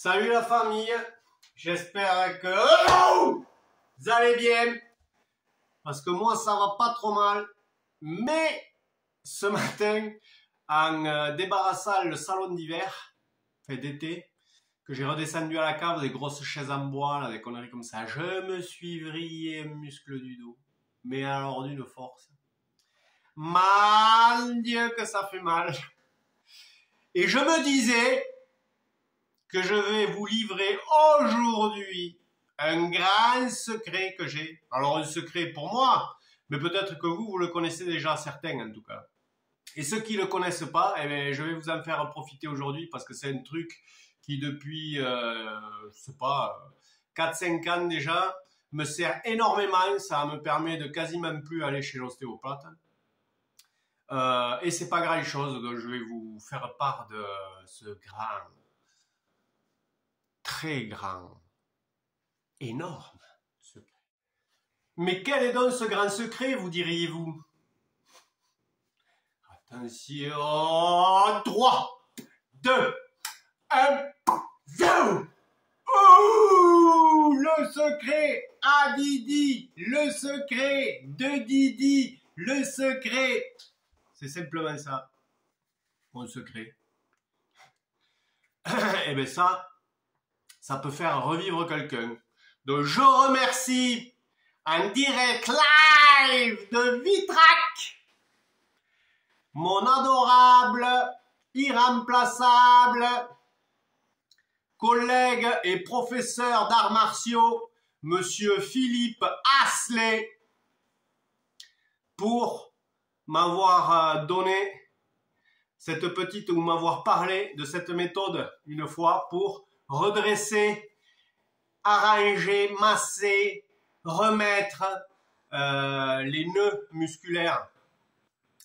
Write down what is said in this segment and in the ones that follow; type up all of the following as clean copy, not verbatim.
Salut la famille, j'espère que vous allez bien, parce que moi ça va pas trop mal, mais ce matin, en débarrassant le salon d'hiver, enfin d'été, que j'ai redescendu à la cave, des grosses chaises en bois, là, des conneries comme ça, je me suis vrillé un muscle du dos, mais alors d'une force. Mon Dieu que ça fait mal. Et je me disais que je vais vous livrer aujourd'hui un grand secret que j'ai. Alors un secret pour moi, mais peut-être que vous le connaissez déjà, certains en tout cas. Et ceux qui ne le connaissent pas, eh bien, je vais vous en faire profiter aujourd'hui parce que c'est un truc qui depuis, je sais pas, 4-5 ans déjà, me sert énormément. Ça me permet de quasiment plus aller chez l'ostéopathe. Et c'est pas grand chose, donc je vais vous faire part de ce grand, très grand, énorme secret. Mais quel est donc ce grand secret, vous diriez-vous? Attention, 3, 2, 1, 0. Ouh, le secret à Didi, le secret de Didi, le secret. C'est simplement ça, mon secret. Et bien ça peut faire revivre quelqu'un. Donc je remercie en direct live de Vitrac mon adorable, irremplaçable collègue et professeur d'arts martiaux, monsieur Philippe Asselet, pour m'avoir donné cette petite, ou m'avoir parlé de cette méthode une fois pour redresser, arranger, masser, remettre les nœuds musculaires.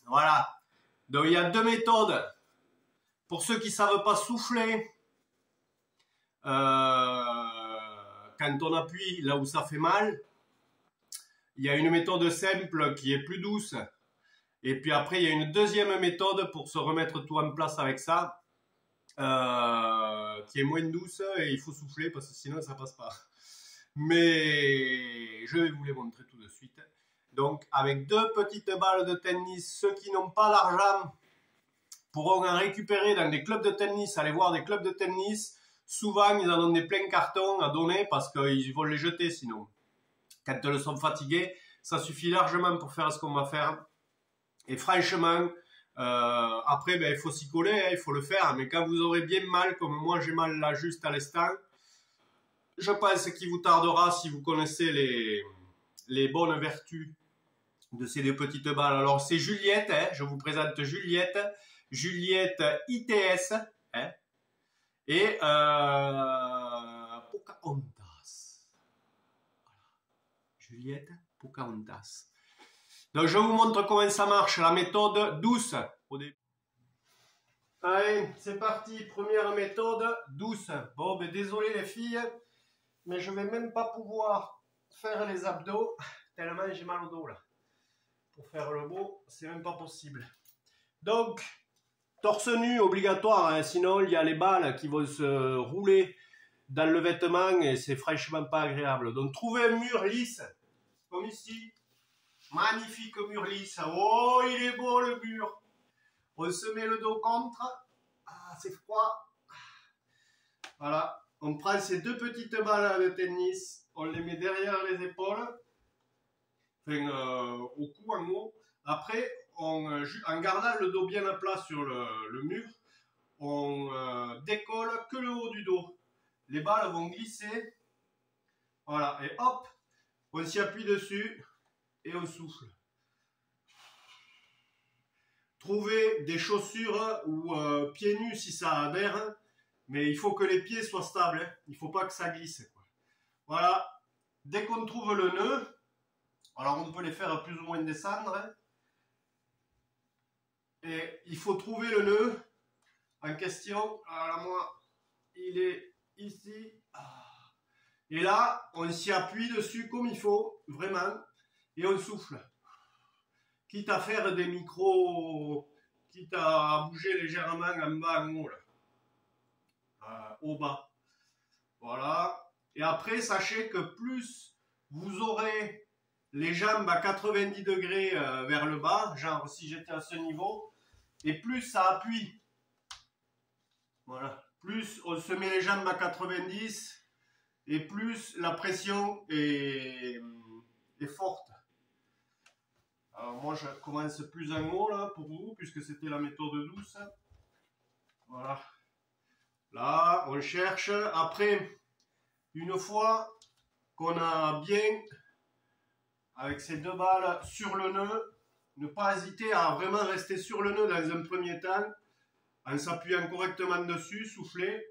Voilà. Donc il y a deux méthodes. Pour ceux qui ne savent pas souffler, quand on appuie là où ça fait mal, il y a une méthode simple qui est plus douce. Et puis après, il y a une deuxième méthode pour se remettre tout en place avec ça, qui est moins douce et il faut souffler parce que sinon ça passe pas. Mais je vais vous les montrer tout de suite. Donc avec deux petites balles de tennis, ceux qui n'ont pas d'argent pourront en récupérer dans des clubs de tennis, aller voir des clubs de tennis. Souvent ils en ont des pleins cartons à donner parce qu'ils vont les jeter sinon. Quand ils sont fatigués, ça suffit largement pour faire ce qu'on va faire. Et franchement, après, ben, il faut s'y coller, hein, il faut le faire. Mais quand vous aurez bien mal, comme moi j'ai mal là juste à l'instant, je pense qu'il vous tardera si vous connaissez les bonnes vertus de ces deux petites balles. Alors c'est Juliette, hein, je vous présente Juliette, Juliette ITS, hein, et Pocahontas. Voilà. Juliette Pocahontas. Donc je vous montre comment ça marche, la méthode douce au début. Allez, c'est parti, première méthode douce. Bon, ben désolé les filles, mais je vais même pas pouvoir faire les abdos, tellement j'ai mal au dos là. Pour faire le beau, c'est même pas possible. Donc, torse nu obligatoire, hein, sinon il y a les balles qui vont se rouler dans le vêtement et c'est franchement pas agréable. Donc trouvez un mur lisse, comme ici. Magnifique mur lisse. Oh, il est beau le mur. On se met le dos contre. Ah, c'est froid. Voilà. On prend ces deux petites balles de tennis. On les met derrière les épaules. Enfin, au cou en haut. Après, en gardant le dos bien à plat sur le mur, on décolle que le haut du dos. Les balles vont glisser. Voilà. Et hop, on s'y appuie dessus. Et on souffle. Trouvez des chaussures ou pieds nus si ça adhère, mais il faut que les pieds soient stables, hein. Il ne faut pas que ça glisse, quoi. Voilà, dès qu'on trouve le nœud, alors on peut les faire plus ou moins descendre, hein. Et il faut trouver le nœud en question. Alors moi, il est ici. Et là, on s'y appuie dessus comme il faut, vraiment. Et on souffle. Quitte à faire des micros, quitte à bouger légèrement en bas, en haut, là. Au bas. Voilà. Et après, sachez que plus vous aurez les jambes à 90 degrés vers le bas, genre si j'étais à ce niveau, et plus ça appuie. Voilà. Plus on se met les jambes à 90, et plus la pression est forte. Alors moi je commence plus en haut là pour vous, puisque c'était la méthode douce. Voilà. Là, on cherche. Après, une fois qu'on a bien, avec ces deux balles sur le nœud, ne pas hésiter à vraiment rester sur le nœud dans un premier temps, en s'appuyant correctement dessus, souffler.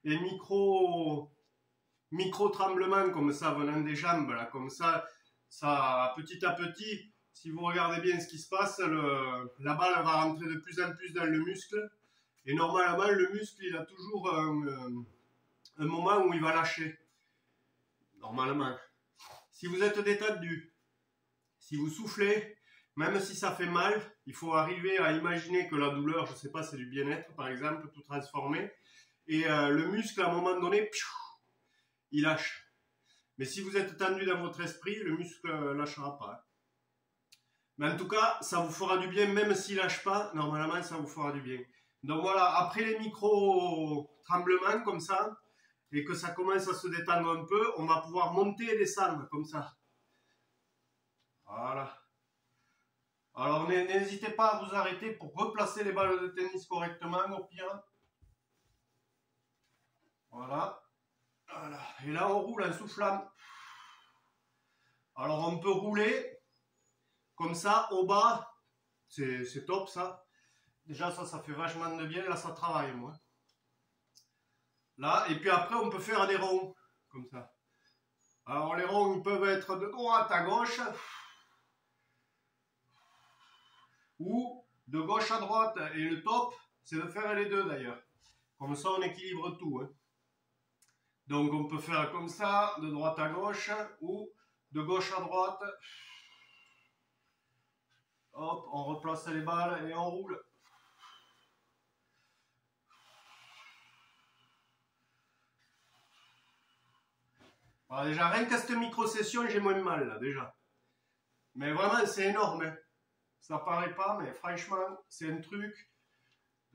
Et micro tremblement comme ça venant des jambes, là, comme ça petit à petit, si vous regardez bien ce qui se passe, la balle va rentrer de plus en plus dans le muscle. Et normalement, le muscle, il a toujours un moment où il va lâcher. Normalement. Si vous êtes détendu, si vous soufflez, même si ça fait mal, il faut arriver à imaginer que la douleur, je ne sais pas, c'est du bien-être, par exemple, tout transformé. Et le muscle, à un moment donné, il lâche. Mais si vous êtes tendu dans votre esprit, le muscle ne lâchera pas. Mais en tout cas, ça vous fera du bien, même s'il ne lâche pas, normalement, ça vous fera du bien. Donc voilà, après les micro-tremblements comme ça, et que ça commence à se détendre un peu, on va pouvoir monter et descendre comme ça. Voilà. Alors n'hésitez pas à vous arrêter pour replacer les balles de tennis correctement au pire. Voilà. Voilà. Et là on roule en soufflant. Alors on peut rouler comme ça au bas. C'est top ça. Déjà ça fait vachement de bien. Là ça travaille moi. Là, et puis après on peut faire des ronds. Comme ça. Alors les ronds ils peuvent être de droite à gauche. Ou de gauche à droite. Et le top, c'est de faire les deux d'ailleurs. Comme ça, on équilibre tout. Hein. Donc, on peut faire comme ça, de droite à gauche, ou de gauche à droite. Hop, on replace les balles et on roule. Alors déjà, rien qu'à cette micro-session, j'ai moins mal, là, déjà. Mais vraiment, c'est énorme. Hein. Ça paraît pas, mais franchement, c'est un truc.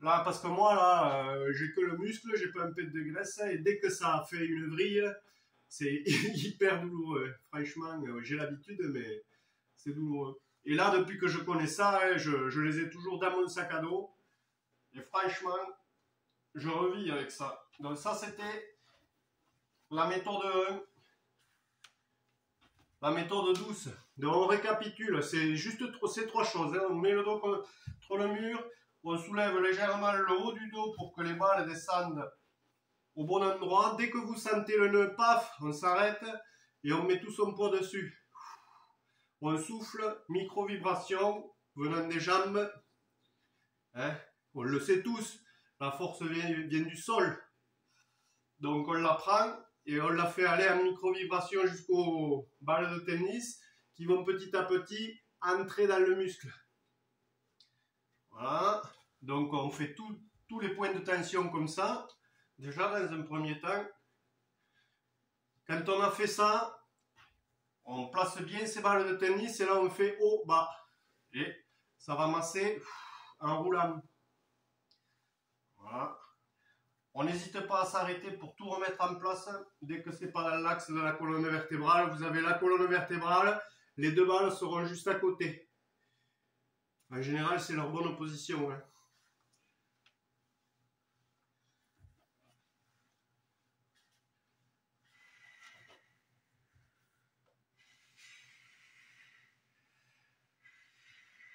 Là, parce que moi, là, j'ai que le muscle, j'ai pas un peu de graisse, et dès que ça fait une vrille, c'est hyper douloureux. Franchement, j'ai l'habitude, mais c'est douloureux. Et là, depuis que je connais ça, hein, je les ai toujours dans mon sac à dos. Et franchement, je revis avec ça. Donc ça, c'était la méthode 1. La méthode douce. Donc on récapitule, c'est juste ces trois choses. Hein. On met le dos contre le mur, on soulève légèrement le haut du dos pour que les balles descendent au bon endroit. Dès que vous sentez le nœud, paf, on s'arrête et on met tout son poids dessus. On souffle, micro-vibration venant des jambes. Hein. On le sait tous, la force vient du sol. Donc on la prend. Et on l'a fait aller en micro-vibration jusqu'aux balles de tennis qui vont petit à petit entrer dans le muscle. Voilà. Donc on fait tous les points de tension comme ça. Déjà dans un premier temps. Quand on a fait ça, on place bien ces balles de tennis et là on fait haut, bas. Et ça va masser en roulant. Voilà. On n'hésite pas à s'arrêter pour tout remettre en place. Dès que c'est pas dans l'axe de la colonne vertébrale, vous avez la colonne vertébrale, les deux balles seront juste à côté. En général, c'est leur bonne position. Hein.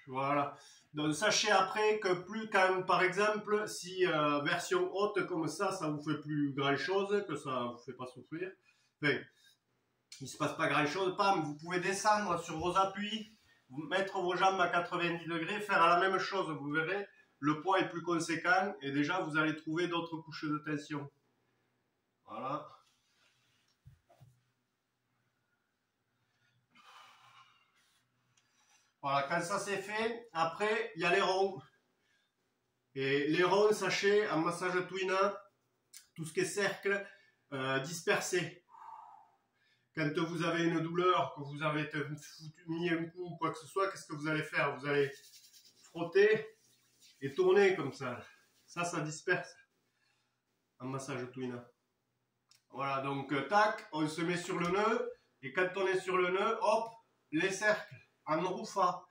Voilà. Donc sachez après que plus quand, par exemple, si version haute comme ça vous fait plus grand chose, que ça vous fait pas souffrir, enfin, il se passe pas grand chose, pam, vous pouvez descendre sur vos appuis, mettre vos jambes à 90 degrés, faire la même chose, vous verrez, le poids est plus conséquent et déjà vous allez trouver d'autres couches de tension. Voilà. Voilà, quand ça c'est fait, après il y a les ronds. Et les ronds, sachez, en massage Twina, tout ce qui est cercle, dispersez. Quand vous avez une douleur, que vous avez mis un coup ou quoi que ce soit, qu'est-ce que vous allez faire? Vous allez frotter et tourner comme ça. Ça disperse. Un massage Twina. Voilà, donc tac, on se met sur le nœud. Et quand on est sur le nœud, hop, les cercles, Anrufa.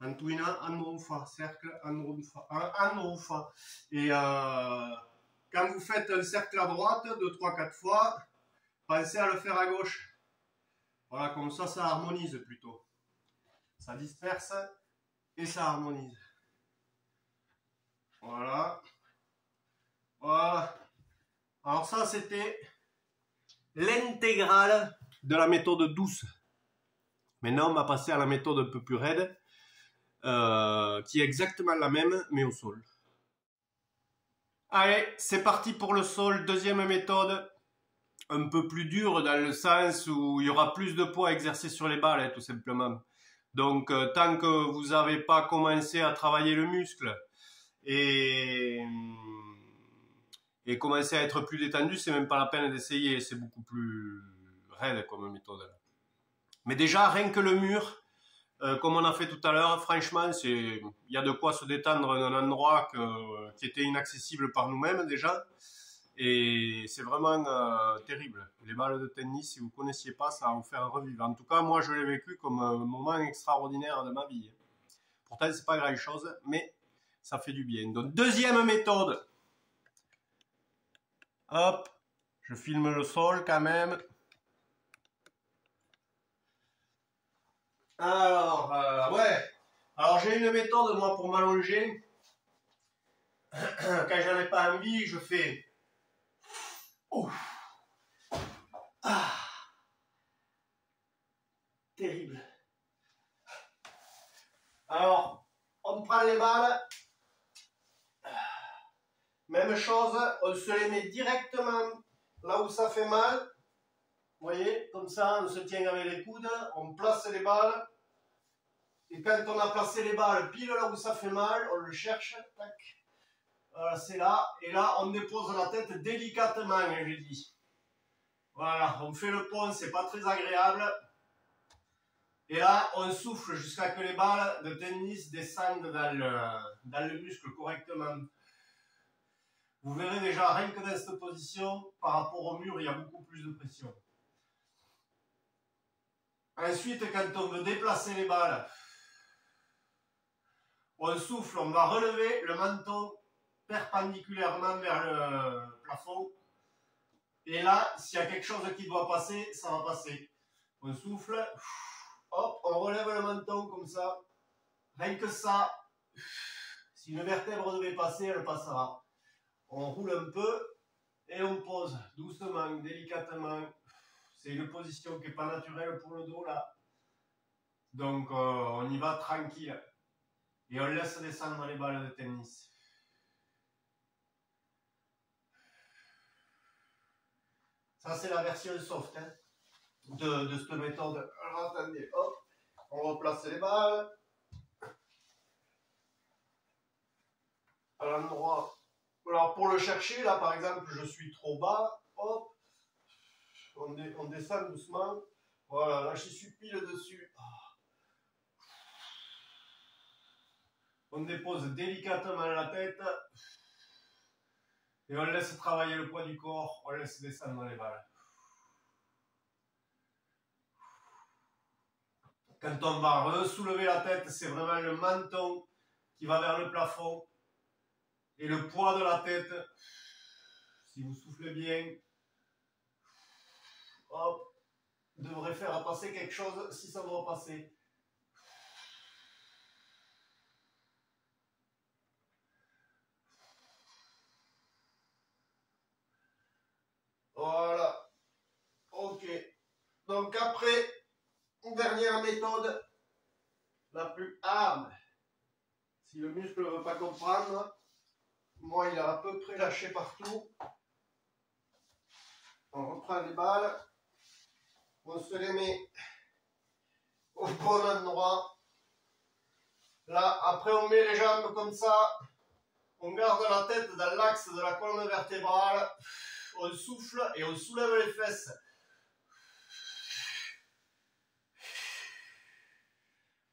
En Twina, Anrufa. Cercle, Anrufa. Anrufa. Et quand vous faites un cercle à droite, 2, 3, 4 fois, pensez à le faire à gauche. Voilà, comme ça harmonise plutôt. Ça disperse et ça harmonise. Voilà. Voilà. Alors ça, c'était l'intégrale de la méthode douce. Maintenant, on va passer à la méthode un peu plus raide, qui est exactement la même, mais au sol. Allez, c'est parti pour le sol. Deuxième méthode, un peu plus dure dans le sens où il y aura plus de poids exercé sur les balles, hein, tout simplement. Donc, tant que vous n'avez pas commencé à travailler le muscle et commencer à être plus détendu, c'est même pas la peine d'essayer, c'est beaucoup plus raide comme méthode. Mais déjà, rien que le mur, comme on a fait tout à l'heure, franchement, il y a de quoi se détendre dans un endroit qui était inaccessible par nous-mêmes déjà. Et c'est vraiment terrible. Les balles de tennis, si vous ne connaissiez pas, ça va vous faire revivre. En tout cas, moi, je l'ai vécu comme un moment extraordinaire de ma vie. Pourtant, c'est pas grand-chose, mais ça fait du bien. Donc, deuxième méthode. Hop, je filme le sol quand même. Alors, ouais. Alors, j'ai une méthode, moi, pour m'allonger. Quand j'en ai pas envie, je fais... Ouf. Ah. Terrible. Alors, on prend les balles. Même chose, on se les met directement là où ça fait mal. Vous voyez, comme ça, on se tient avec les coudes, on place les balles. Et quand on a placé les balles pile là où ça fait mal, on le cherche. Tac. Voilà, c'est là. Et là, on dépose la tête délicatement, hein, je dis. Voilà, on fait le pont, c'est pas très agréable. Et là, on souffle jusqu'à que les balles de tennis descendent dans le muscle correctement. Vous verrez déjà, rien que dans cette position, par rapport au mur, il y a beaucoup plus de pression. Ensuite, quand on veut déplacer les balles, on souffle, on va relever le menton perpendiculairement vers le plafond. Et là, s'il y a quelque chose qui doit passer, ça va passer. On souffle, hop, on relève le menton comme ça. Rien que ça, si une vertèbre devait passer, elle passera. On roule un peu et on pose doucement, délicatement. C'est une position qui n'est pas naturelle pour le dos là. Donc on y va tranquille. Et on laisse descendre les balles de tennis. Ça c'est la version soft hein, de cette méthode. Alors attendez, hop, on replace les balles. À l'endroit. Alors pour le chercher, là par exemple, je suis trop bas, hop, on descend doucement. Voilà, là je suis pile dessus. On dépose délicatement la tête et on laisse travailler le poids du corps, on laisse descendre les balles. Quand on va soulever la tête, c'est vraiment le menton qui va vers le plafond et le poids de la tête, si vous soufflez bien, hop, devrait faire passer quelque chose si ça doit passer. Voilà. Ok. Donc après, une dernière méthode, la plus hard. Si le muscle ne veut pas comprendre, moi il a à peu près lâché partout. On reprend les balles. On se les met au bon endroit. Là, après on met les jambes comme ça. On garde la tête dans l'axe de la colonne vertébrale. On souffle et on soulève les fesses.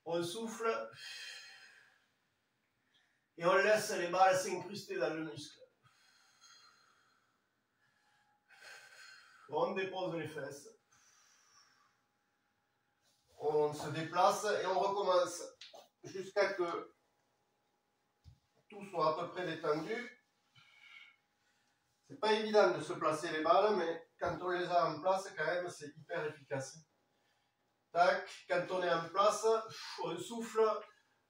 On souffle. Et on laisse les balles s'incruster dans le muscle. On dépose les fesses. On se déplace et on recommence jusqu'à que tout soit à peu près détendu. C'est pas évident de se placer les balles, mais quand on les a en place, quand même, c'est hyper efficace. Tac, quand on est en place, on souffle,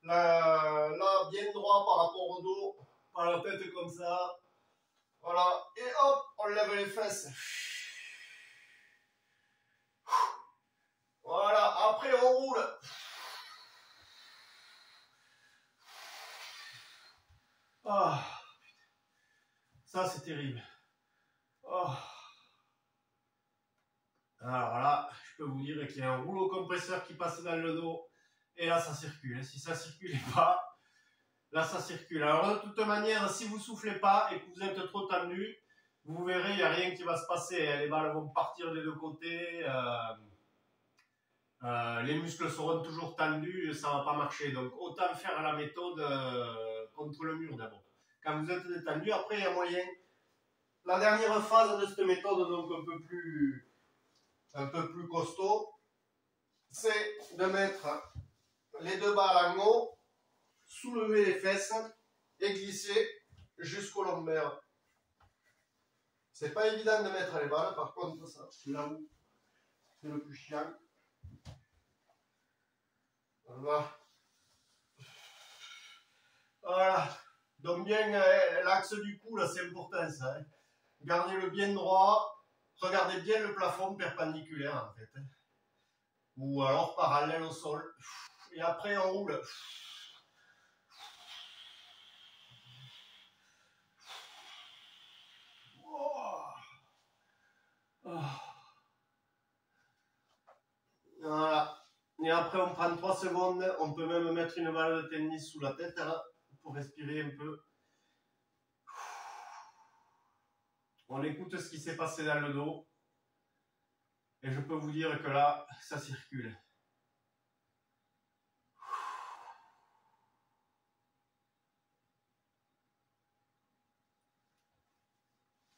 là bien droit par rapport au dos, par la tête comme ça. Voilà, et hop, on lève les fesses. Voilà, après on roule. Ah, ça c'est terrible. Oh. Alors là, je peux vous dire qu'il y a un rouleau compresseur qui passe dans le dos. Et là, ça circule. Si ça ne circulait pas, là, ça circule. Alors, de toute manière, si vous ne soufflez pas et que vous êtes trop tendu, vous verrez, il n'y a rien qui va se passer. Les balles vont partir des deux côtés. Les muscles seront toujours tendus et ça ne va pas marcher. Donc, autant faire la méthode contre le mur d'abord. Quand vous êtes détendu, après, il y a moyen. La dernière phase de cette méthode, donc un peu plus costaud, c'est de mettre les deux balles en haut, soulever les fesses et glisser jusqu'au lombaire. C'est pas évident de mettre les balles, par contre, ça, c'est là où c'est le plus chiant. Voilà. Voilà. Donc bien l'axe du cou, là, c'est important ça. Hein. Gardez-le bien droit. Regardez bien le plafond perpendiculaire en fait. Ou alors parallèle au sol. Et après on roule. Voilà. Et après on prend 3 secondes. On peut même mettre une balle de tennis sous la tête là, pour respirer un peu. On écoute ce qui s'est passé dans le dos. Et je peux vous dire que là, ça circule.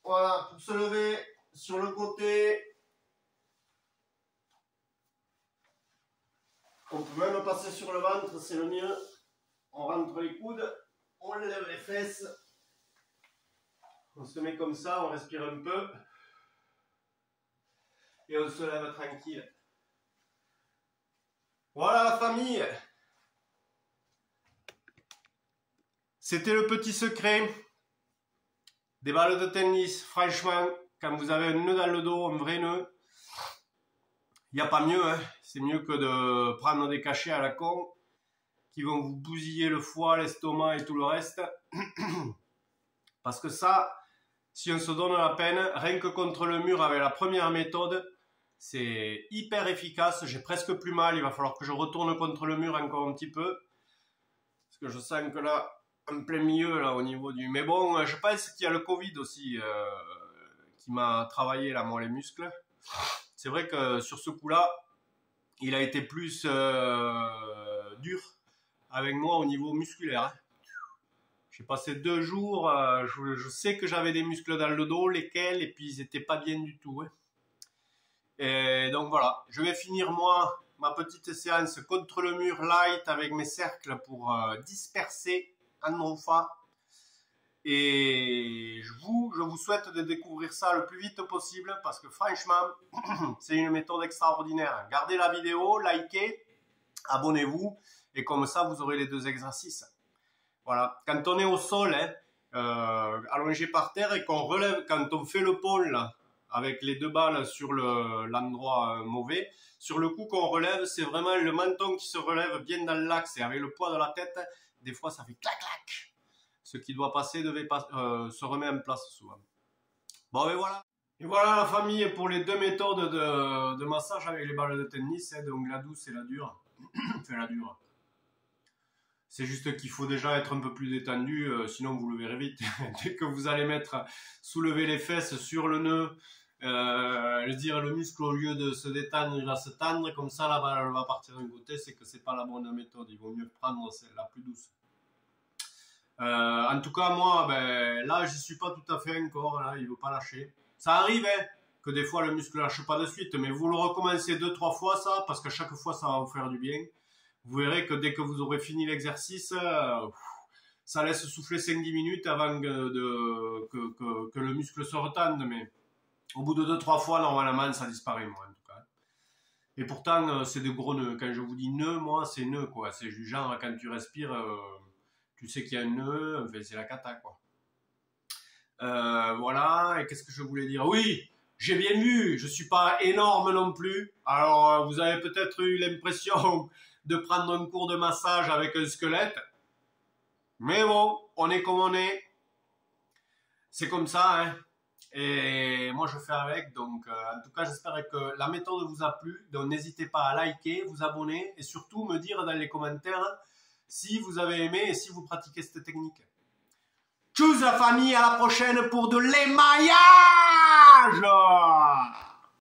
Voilà, pour se lever sur le côté. On peut même passer sur le ventre, c'est le mieux. On rentre les coudes, on lève les fesses. On se met comme ça, on respire un peu. Et on se lève tranquille. Voilà la famille. C'était le petit secret des balles de tennis. Franchement, quand vous avez un nœud dans le dos, un vrai nœud, il n'y a pas mieux. Hein. C'est mieux que de prendre des cachets à la con qui vont vous bousiller le foie, l'estomac et tout le reste. Parce que ça, si on se donne la peine, rien que contre le mur avec la première méthode, c'est hyper efficace. J'ai presque plus mal. Il va falloir que je retourne contre le mur encore un petit peu. Parce que je sens que là, en plein milieu, là, au niveau du... Mais bon, je pense qu'il y a le Covid aussi qui m'a travaillé, là, moi, les muscles. C'est vrai que sur ce coup-là, il a été plus dur avec moi au niveau musculaire. Hein. J'ai passé 2 jours, je sais que j'avais des muscles dans le dos, lesquels, et puis ils n'étaient pas bien du tout. Hein. Et donc voilà, je vais finir moi ma petite séance contre le mur light avec mes cercles pour disperser Androfa. Et je vous souhaite de découvrir ça le plus vite possible parce que franchement, c'est une méthode extraordinaire. Gardez la vidéo, likez, abonnez-vous et comme ça, vous aurez les 2 exercices. Voilà, quand on est au sol, hein, allongé par terre et qu'on relève, quand on fait le pont là, avec les 2 balles sur l'endroit mauvais, sur le coup qu'on relève, c'est vraiment le menton qui se relève bien dans l'axe et avec le poids de la tête, des fois ça fait clac clac. Ce qui doit passer se remet en place souvent. Bon et voilà. Et voilà la famille pour les 2 méthodes de massage avec les balles de tennis, hein, donc la douce et la dure. Enfin la dure. C'est juste qu'il faut déjà être un peu plus détendu, sinon vous le verrez vite. Dès que vous allez soulever les fesses sur le nœud, je veux dire, le muscle, au lieu de se détendre, il va se tendre, comme ça la balle elle va partir d'un côté, c'est que c'est pas la bonne méthode. Il vaut mieux prendre celle la plus douce. En tout cas, moi, ben, là, j'y suis pas tout à fait encore. Là, il veut pas lâcher. Ça arrive, hein, que des fois le muscle lâche pas de suite, mais vous le recommencez 2-3 fois ça, parce que chaque fois ça va vous faire du bien. Vous verrez que dès que vous aurez fini l'exercice, ça laisse souffler 5-10 minutes avant que le muscle se retende, mais au bout de 2-3 fois, normalement, ça disparaît, moi, en tout cas. Et pourtant, c'est de gros nœuds. Quand je vous dis nœud, moi, c'est nœud, quoi. C'est du genre, quand tu respires, tu sais qu'il y a un nœud, enfin, c'est la cata, quoi. Voilà, et qu'est-ce que je voulais dire? Oui, j'ai bien vu, je suis pas énorme non plus. Alors, vous avez peut-être eu l'impression de prendre un cours de massage avec un squelette. Mais bon, on est comme on est. C'est comme ça, hein. Et moi, je fais avec. Donc, en tout cas, j'espère que la méthode vous a plu. Donc, n'hésitez pas à liker, vous abonner et surtout me dire dans les commentaires si vous avez aimé et si vous pratiquez cette technique. Tchuss la famille, à la prochaine pour de l'émaillage!